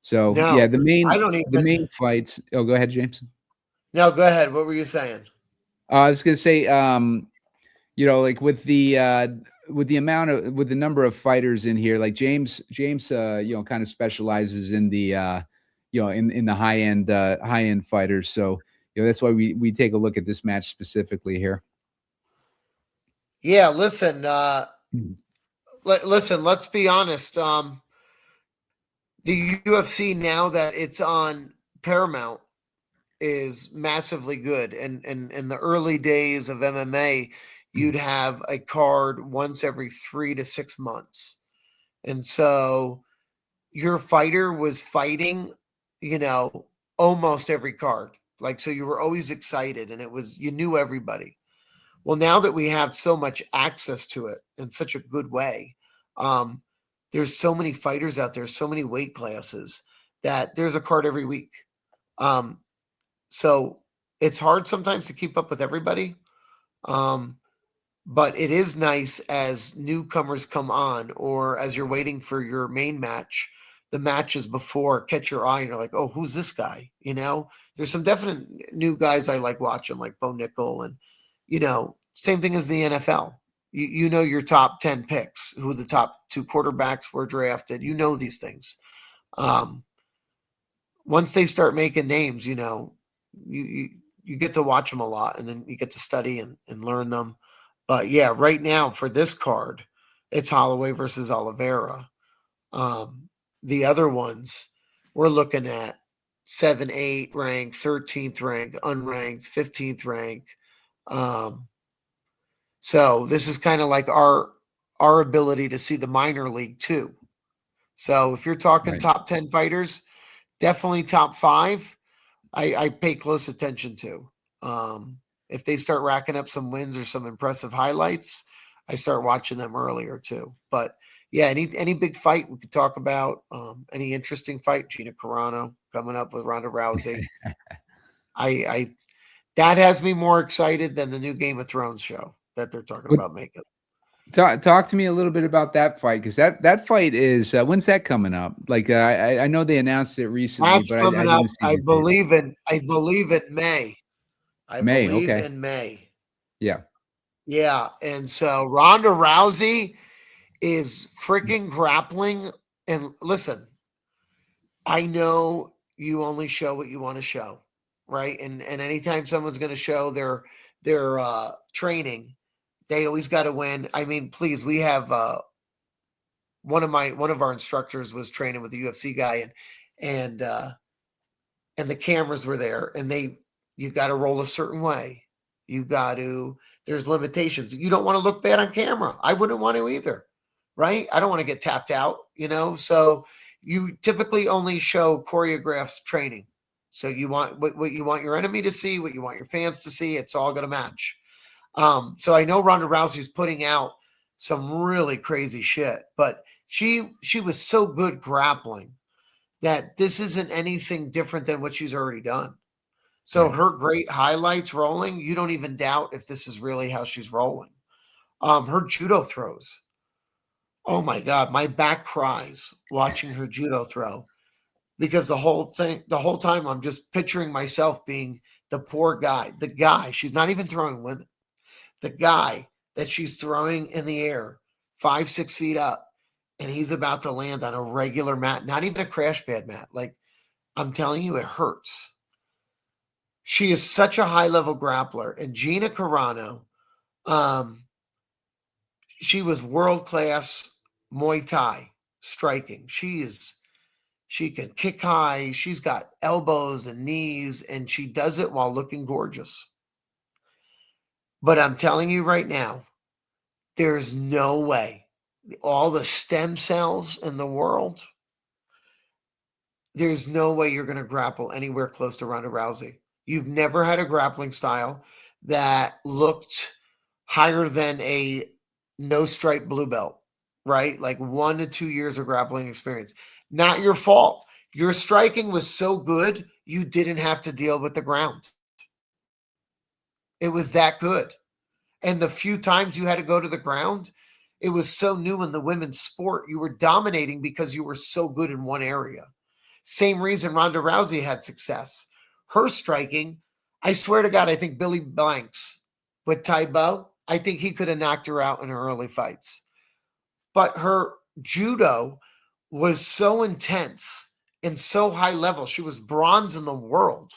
So yeah, No. I don't the even. main fights. Oh, go ahead, James. No, go ahead. What were you saying? I was gonna say, like with the amount of with the number of fighters in here, like James, kind of specializes in the in the high end fighters. So that's why we take a look at this match specifically here. Yeah, listen, Mhm. listen, let's be honest. The UFC now that it's on Paramount is massively good. And in the early days of MMA, you'd have a card once every 3 to 6 months. And so your fighter was fighting, you know, almost every card. Like, so you were always excited and you knew everybody. Well, now that we have so much access to it in such a good way, um, there's so many fighters out there, so many weight classes that there's a card every week. Um, so it's hard sometimes to keep up with everybody. Um, but it is nice as newcomers come on, or as you're waiting for your main match, the matches before catch your eye and you're like, oh, who's this guy? There's some definite new guys I like watching, like Bo Nickel, and same thing as the NFL. You know your top 10 picks, who the top 2 quarterbacks were drafted. You know these things. Once they start making names, you get to watch them a lot, and then you get to study and learn them. But yeah, right now for this card, it's Holloway versus Oliveira. The other ones, we're looking at 7, 8 rank, 13th rank, unranked, 15th rank. So this is kind of like our ability to see the minor league too. So if you're talking Right. top 10 fighters, definitely top 5. I pay close attention to. If they start racking up some wins or some impressive highlights, I start watching them earlier too. But yeah, any big fight we could talk about. Any interesting fight, Gina Carano coming up with Ronda Rousey. I that has me more excited than the new Game of Thrones show that they're talking What about making. Talk to me a little bit about that fight, because that fight is when's that coming up? Like I know they announced it recently, That's but I coming up. didn't see the date. I believe in May. I May, believe okay, in May. yeah, Yeah, and so Ronda Rousey is freaking grappling. And listen, I know you only show what you want to show, right? And anytime someone's going to show their training, they always got to win. I mean, please, we have one of our instructors was training with a UFC guy, and the cameras were there, and you got to roll a certain way. There's limitations. You don't want to look bad on camera. I wouldn't want to either, right? I don't want to get tapped out, So you typically only show choreographed training. So you want what you want your enemy to see, what you want your fans to see. It's all going to match. So I know Ronda Rousey's putting out some really crazy shit, but she was so good grappling that this isn't anything different than what she's already done. So right. her great highlights rolling, you don't even doubt if this is really how she's rolling. Her judo throws. Oh my God, my back cries watching her judo throw, because the whole time I'm just picturing myself being the poor guy, she's not even throwing women, the guy that she's throwing in the air 5, 6 feet up, and he's about to land on a regular mat, not even a crash pad mat. Like, I'm telling you, it hurts. She is such a high level grappler. And Gina Carano, she was world class Muay Thai striking. She can kick high. She's got elbows and knees, and she does it while looking gorgeous. But I'm telling you right now, there's no way. All the stem cells in the world, there's no way you're going to grapple anywhere close to Ronda Rousey. You've never had a grappling style that looked higher than a no stripe blue belt, right? Like 1 to 2 years of grappling experience. Not your fault. Your striking was so good, you didn't have to deal with the ground. It was that good. And the few times you had to go to the ground, it was so new in the women's sport. You were dominating because you were so good in one area. Same reason Ronda Rousey had success. Her striking, I swear to God, I think Billy Blanks with Taibo, I think he could have knocked her out in her early fights. But her judo was so intense and so high level. She was bronze in the world.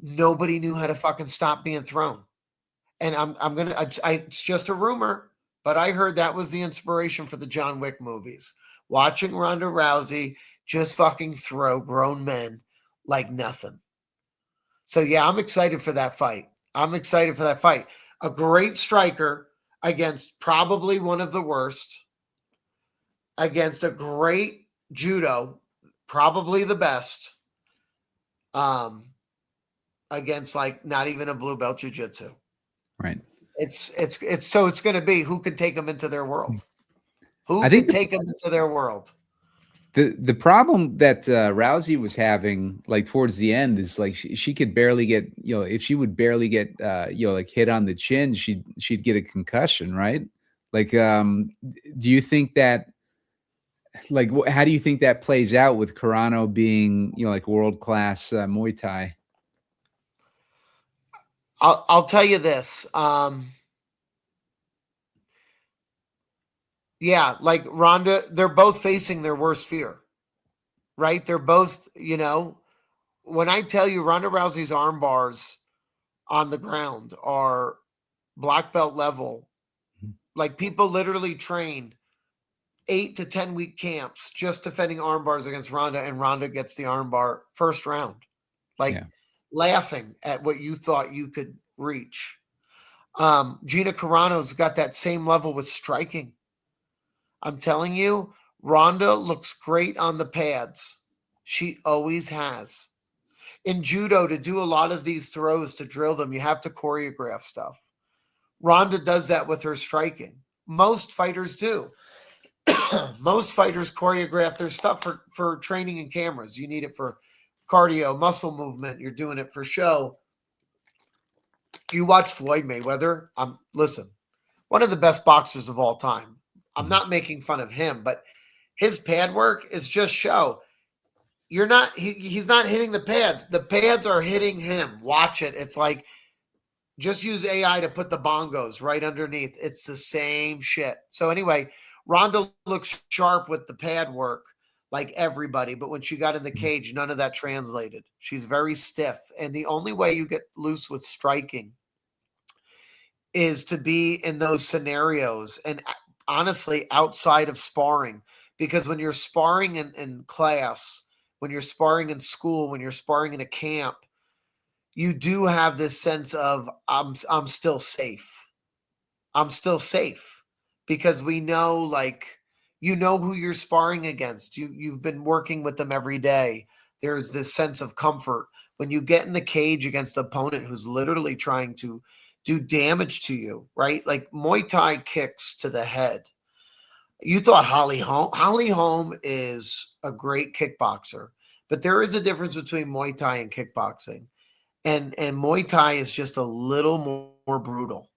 Nobody knew how to fucking stop being thrown. And it's just a rumor, but I heard that was the inspiration for the John Wick movies. Watching Ronda Rousey just fucking throw grown men like nothing. So yeah, I'm excited for that fight. A great striker against probably one of the worst, against a great judo, probably the best, against like not even a blue belt jiu-jitsu. Right. It's going to be who can take them into their world. I think take them into their world. The problem that Rousey was having, like towards the end, is like she could barely get, if she would barely get like hit on the chin, she'd get a concussion, right? Like, do you think that, like, how do you think that plays out with Carano being, like world class Muay Thai? I'll tell you this. Yeah, like Ronda, they're both facing their worst fear, right? They're both, when I tell you Ronda Rousey's arm bars on the ground are black belt level, like people literally train 8 to 10 week camps just defending arm bars against Ronda, and Ronda gets the arm bar first round, like laughing at what you thought you could reach. Gina Carano's got that same level with striking. I'm telling you, Ronda looks great on the pads. She always has. In judo, to do a lot of these throws, to drill them, you have to choreograph stuff. Ronda does that with her striking. Most fighters do. Most fighters choreograph their stuff for training and cameras. You need it for cardio, muscle movement. You're doing it for show. You watch Floyd Mayweather. Listen, one of the best boxers of all time. I'm not making fun of him, but his pad work is just show. He's not hitting the pads. The pads are hitting him. Watch it. It's like, just use AI to put the bongos right underneath. It's the same shit. So anyway, Ronda looks sharp with the pad work like everybody, but when she got in the cage, none of that translated. She's very stiff. And the only way you get loose with striking is to be in those scenarios. And honestly, outside of sparring, because when you're sparring in class, when you're sparring in school, when you're sparring in a camp, you do have this sense of I'm still safe. I'm still safe because we know, like, who you're sparring against. You've been working with them every day. There's this sense of comfort when you get in the cage against an opponent who's literally trying to do damage to you, right? Like Muay Thai kicks to the head. You thought Holly Holm is a great kickboxer, but there is a difference between Muay Thai and kickboxing. And Muay Thai is just a little more brutal.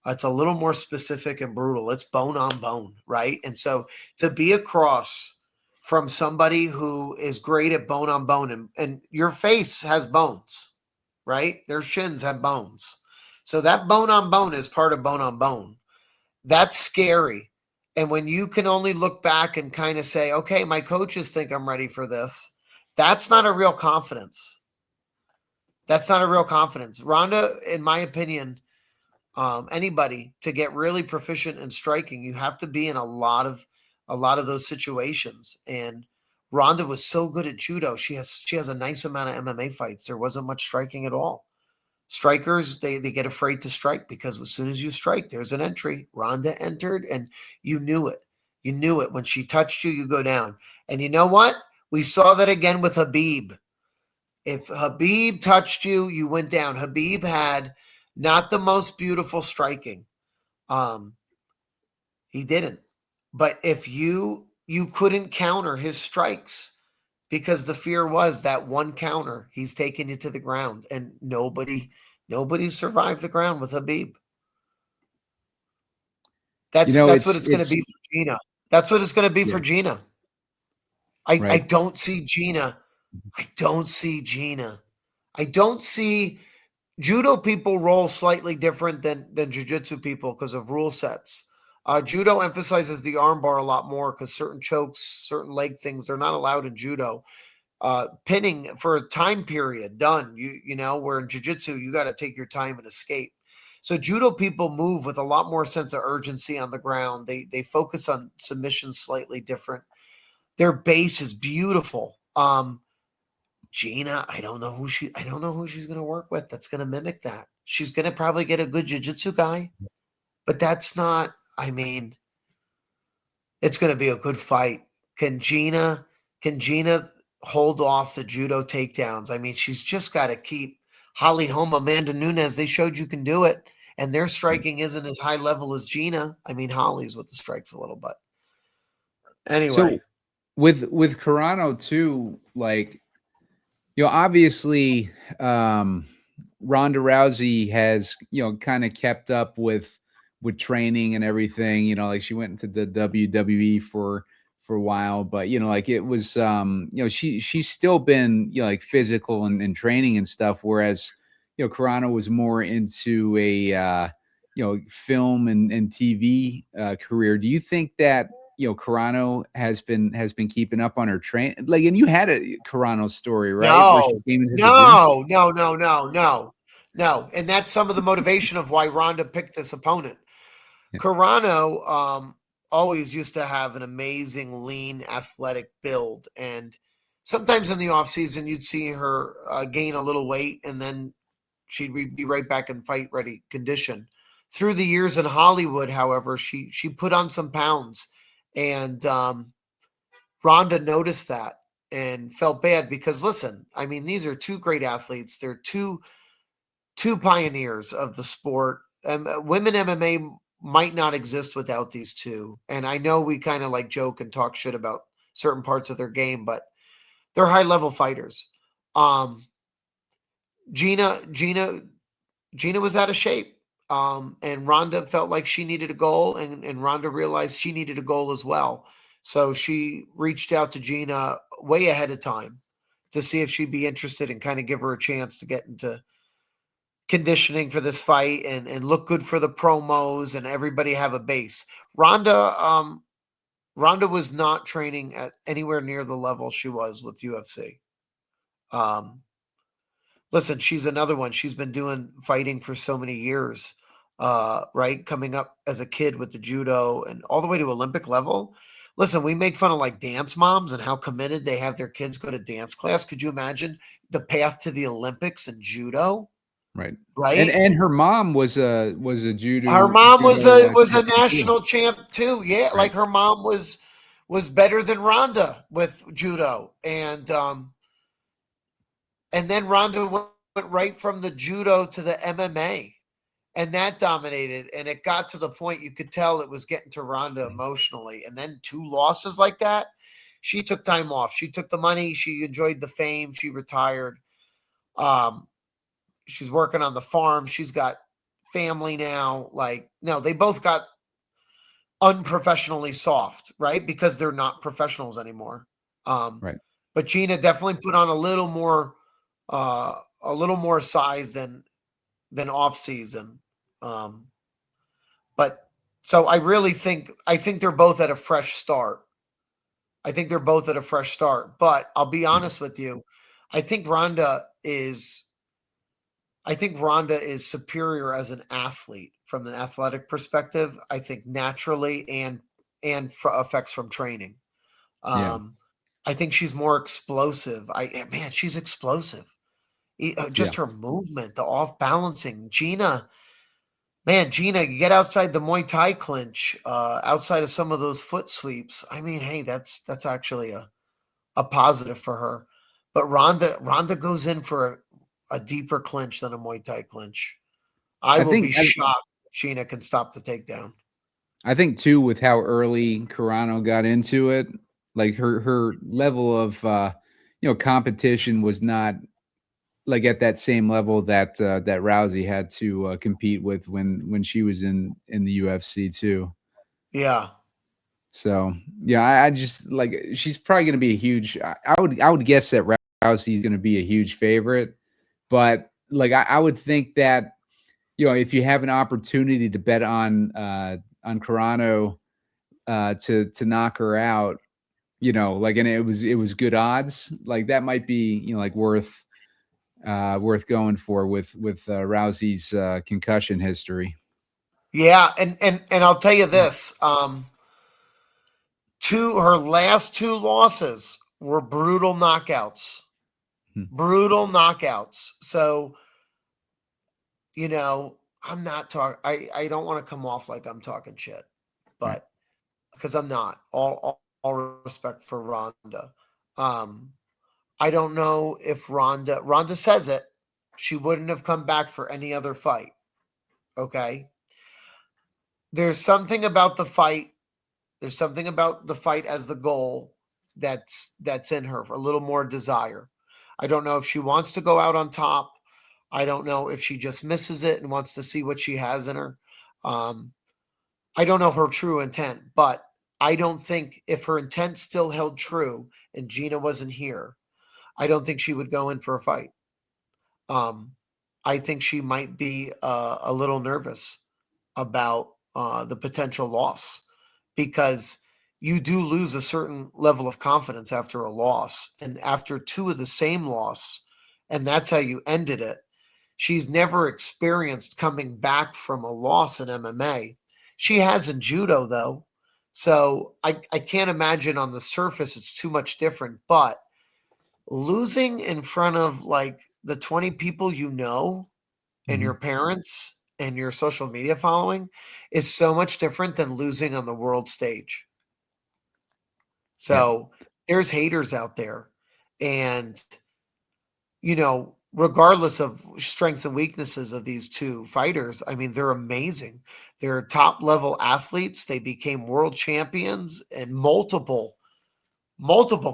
It's a little more specific and brutal. It's bone on bone, right? And so to be across from somebody who is great at bone on bone, and your face has bones, right? Their shins have bones. So that bone on bone is part of bone on bone. That's scary. And when you can only look back and kind of say, okay, my coaches think I'm ready for this, that's not a real confidence. That's not a real confidence. Ronda, in my opinion, anybody to get really proficient in striking, you have to be in a lot of those situations. And Ronda was so good at judo. She has a nice amount of MMA fights. There wasn't much striking at all. Strikers, they get afraid to strike because as soon as you strike, there's an entry. Ronda entered, and you knew it. You knew it. When she touched you, you go down. And you know what? We saw that again with Khabib. If Khabib touched you, you went down. Khabib had not the most beautiful striking. He didn't. But if you couldn't counter his strikes because the fear was that one counter, he's taking you to the ground, and nobody survived the ground with Habib. That's what it's going to be for Gina. That's what it's going to be for Gina. I don't see Gina. I don't see Gina. I don't see judo people roll slightly different than jiu-jitsu people because of rule sets. Judo emphasizes the armbar a lot more because certain chokes, certain leg things, they're not allowed in judo. Pinning for a time period, done. You know, where in jiu-jitsu, you got to take your time and escape. So judo people move with a lot more sense of urgency on the ground. They focus on submissions slightly different. Their base is beautiful. Gina, I don't know who she's going to work with that's going to mimic that. She's going to probably get a good jiu-jitsu guy, but that's not, I mean, it's going to be a good fight. Can Gina hold off the judo takedowns? I mean, she's just got to keep Holly Holm, Amanda Nunes. They showed you can do it, and their striking isn't as high level as Gina. I mean, Holly's with the strikes a little, but anyway. So with Carano too, like, you know, obviously, Ronda Rousey has, you know, kind of kept up with training and everything. You know, like she went into the WWE for a while, but you know, like it was, you know, she's still been, you know, like physical and training and stuff. Whereas, you know, Carano was more into a, you know, film and TV career. Do you think that, you know, Carano has been keeping up on her train? Like, and you had a Carano story, right? No. And that's some of the motivation of why Ronda picked this opponent. Yeah. Carano always used to have an amazing, lean, athletic build. And sometimes in the offseason, you'd see her gain a little weight, and then she'd be right back in fight-ready condition. Through the years in Hollywood, however, she put on some pounds. And Ronda noticed that and felt bad because, listen, I mean, these are two great athletes. They're two pioneers of the sport. Women MMA might not exist without these two. And I know we kind of like joke and talk shit about certain parts of their game, but they're high-level fighters. Gina was out of shape. And Ronda felt like she needed a goal, and Ronda realized she needed a goal as well. So she reached out to Gina way ahead of time to see if she'd be interested and kind of give her a chance to get into conditioning for this fight and look good for the promos and everybody have a base. Ronda was not training at anywhere near the level she was with UFC. Listen, she's another one. She's been doing fighting for so many years, right? Coming up as a kid with the judo and all the way to Olympic level. Listen, we make fun of like dance moms and how committed they have their kids go to dance class. Could you imagine the path to the Olympics in judo? Right. Right. And her mom was a judo. Her mom was a national champ too. Yeah. Right. Like her mom was better than Ronda with judo. And then Ronda went right from the judo to the MMA, and that dominated. And it got to the point you could tell it was getting to Ronda emotionally. And then 2 losses like that, she took time off. She took the money. She enjoyed the fame. She retired. She's working on the farm. She's got family now. Like, no, they both got unprofessionally soft, right? Because they're not professionals anymore. Right. But Gina definitely put on a little more size than off season. But so I think they're both at a fresh start. But I'll be honest with you. I think Ronda is superior as an athlete from an athletic perspective. I think naturally and effects from training. I think she's more explosive. She's explosive. Just her movement, the off balancing. Gina, you get outside the Muay Thai clinch, outside of some of those foot sweeps. I mean, hey, that's actually a positive for her. But Ronda goes in for a deeper clinch than a Muay Thai clinch. I will be shocked if Gina can stop the takedown. I think too, with how early Carano got into it, like her level of competition was not like at that same level that that Rousey had to compete with when she was in the UFC too. Yeah. So yeah, I just like she's probably going to be a huge. I would guess that Rousey's going to be a huge favorite, but like I would think that if you have an opportunity to bet on Carano to knock her out, like and it was good odds, like that might be like worth going for with Rousey's concussion history. Yeah, and I'll tell you this, her last two losses were brutal knockouts. Hmm. Brutal knockouts. So, I'm not talking I don't want to come off like I'm talking shit, Right. but because I'm not. All respect for Ronda. Um, I don't know if Ronda says it, she wouldn't have come back for any other fight. Okay? There's something about the fight. There's something about the fight as the goal that's in her, a little more desire. I don't know if she wants to go out on top. I don't know if she just misses it and wants to see what she has in her. Um, I don't know her true intent, but I don't think if her intent still held true and Gina wasn't here, I don't think she would go in for a fight. Um, I think she might be a little nervous about the potential loss because you do lose a certain level of confidence after a loss. And after two of the same loss, and that's how you ended it, she's never experienced coming back from a loss in MMA. She has in judo, though. So I can't imagine on the surface it's too much different. But losing in front of like the 20 people and your Mhm. parents and your social media following is so much different than losing on the world stage. Yeah. So there's haters out there. And regardless of strengths and weaknesses of these two fighters, I mean, they're amazing. They're top level athletes. They became world champions in multiple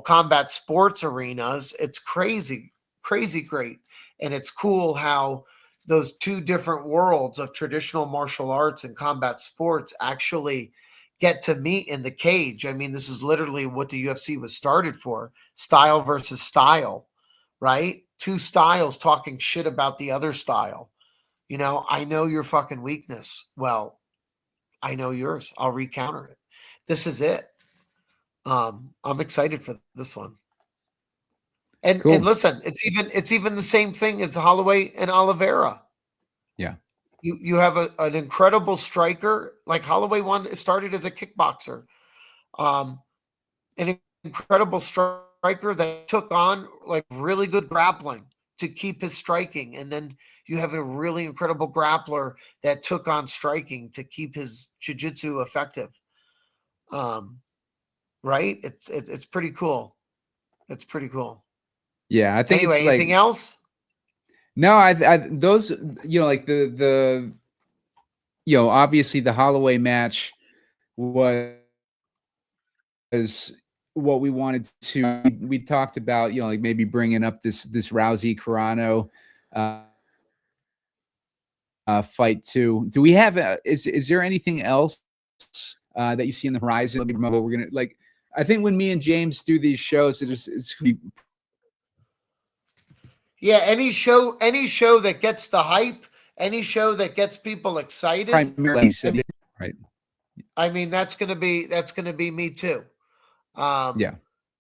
combat sports arenas. It's crazy, crazy great. And it's cool how those two different worlds of traditional martial arts and combat sports actually get to meet in the cage. I mean, this is literally what the UFC was started for, style versus style, right? Two styles talking shit about the other style. I know your fucking weakness. Well, I know yours. I'll recounter it. This is it. I'm excited for this one. And Cool. listen, it's even the same thing as Holloway and Oliveira. Yeah. You have an incredible striker like Holloway started as a kickboxer. Um, an incredible striker that took on like really good grappling to keep his striking, and then you have a really incredible grappler that took on striking to keep his jiu-jitsu effective. Right? It's pretty cool. It's pretty cool. Yeah. I think it's Anyway, like anything else? no, I those like the obviously the Holloway match was what we wanted to. We talked about like maybe bringing up this Rousey Carano uh, fight too. Do we have is there anything else that you see in the horizon? Let me remember what we're gonna like. I think when me and James do these shows, it's Yeah, any show that gets the hype, any show that gets people excited. primarily right. I mean, that's gonna be me too. Um, Yeah.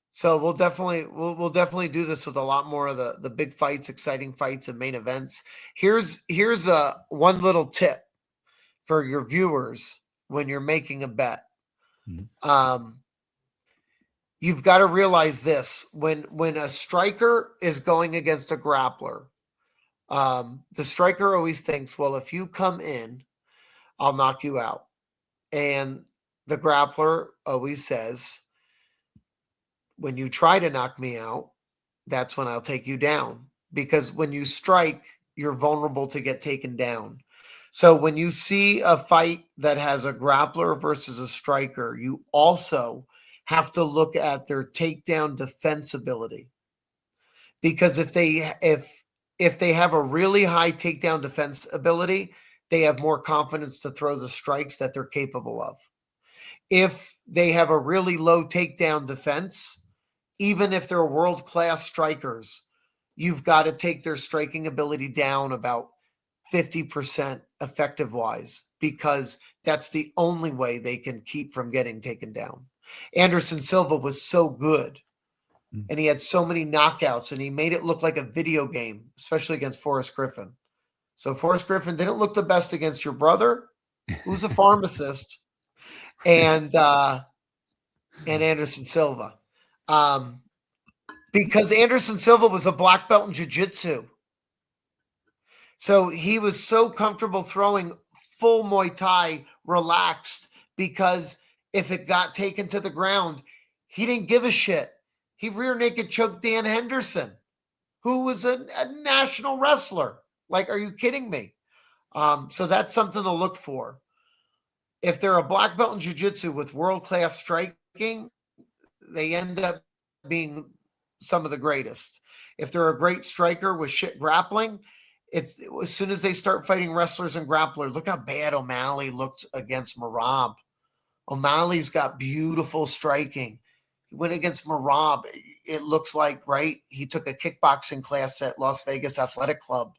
so we'll definitely do this with a lot more of the big fights, exciting fights, and main events. Here's a one little tip for your viewers when you're making a bet. Mhm. Um, you've got to realize this when a striker is going against a grappler. The striker always thinks, well, if you come in, I'll knock you out. And the grappler always says, when you try to knock me out, that's when I'll take you down. Because when you strike, you're vulnerable to get taken down. So when you see a fight that has a grappler versus a striker, you also have to look at their takedown defense ability. Because if they have a really high takedown defense ability, they have more confidence to throw the strikes that they're capable of. If they have a really low takedown defense, even if they're world-class strikers, you've got to take their striking ability down about 50% effective-wise, because that's the only way they can keep from getting taken down. Anderson Silva was so good, and he had so many knockouts, and he made it look like a video game, especially against Forrest Griffin. So Forrest Griffin didn't look the best against your brother, who's a pharmacist, and Anderson Silva. Because Anderson Silva was a black belt in jiu-jitsu. So he was so comfortable throwing full Muay Thai relaxed, because if it got taken to the ground, he didn't give a shit. He rear naked choked Dan Henderson, who was a national wrestler. Like, are you kidding me? So that's something to look for. If they're a black belt in jiu-jitsu with world-class striking, they end up being some of the greatest. If they're a great striker with shit grappling, it's as soon as they start fighting wrestlers and grapplers, look how bad O'Malley looked against Merab. O'Malley's got beautiful striking. He went against Merab. It looks like, right, he took a kickboxing class at Las Vegas Athletic Club.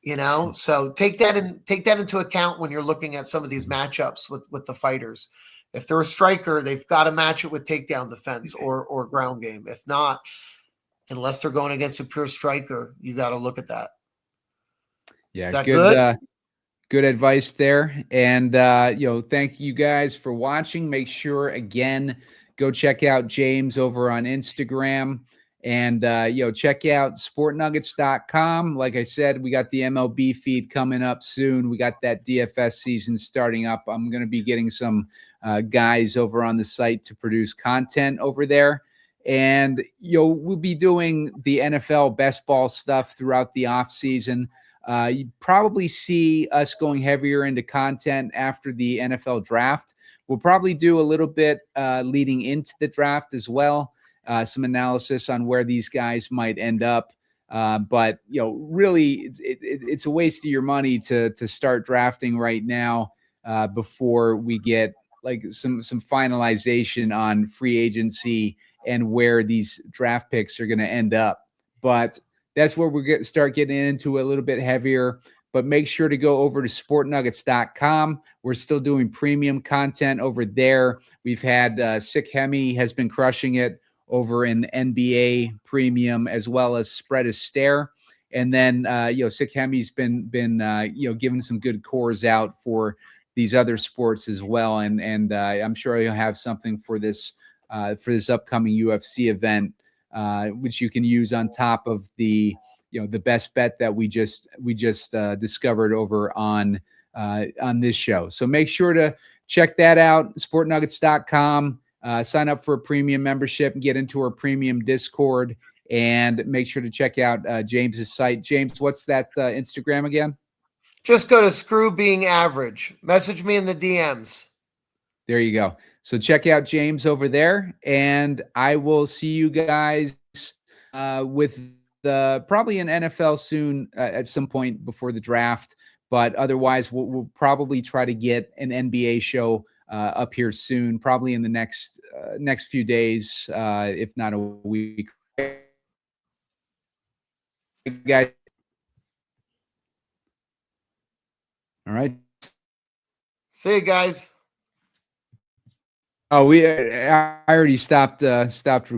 You know, so take that into account when you're looking at some of these matchups with the fighters. If they're a striker, they've got to match it with takedown defense or ground game. If not, unless they're going against a pure striker, you got to look at that. Yeah, Is that good? Good advice there. And, thank you guys for watching. Make sure, again, go check out James over on Instagram. And, check out sportnuggets.com. Like I said, we got the MLB feed coming up soon. We got that DFS season starting up. I'm going to be getting some guys over on the site to produce content over there. And, we'll be doing the NFL best ball stuff throughout the off season. You probably see us going heavier into content after the NFL draft. We'll probably do a little bit leading into the draft as well. Some analysis on where these guys might end up. But, really it's a waste of your money to start drafting right now before we get like some finalization on free agency and where these draft picks are going to end up. But that's where we start getting into a little bit heavier. But make sure to go over to sportnuggets.com. We're still doing premium content over there. We've had Sick Hemi has been crushing it over in NBA premium, as well as Spread a Stare. And then, Sick Hemi's been giving some good cores out for these other sports as well. And I'm sure you'll have something for this upcoming UFC event, which you can use on top of the best bet that we just discovered over on this show. So make sure to check that out, sportnuggets.com. Sign up for a premium membership and get into our premium Discord, and make sure to check out James's site. James, what's that Instagram again? Just go to Screw Being Average. Message me in the DMs. There you go. So check out James over there, and I will see you guys with probably an NFL soon at some point before the draft. But otherwise, we'll probably try to get an NBA show up here soon, probably in the next few days, if not a week. Guys. All right. See you guys. Oh, I already stopped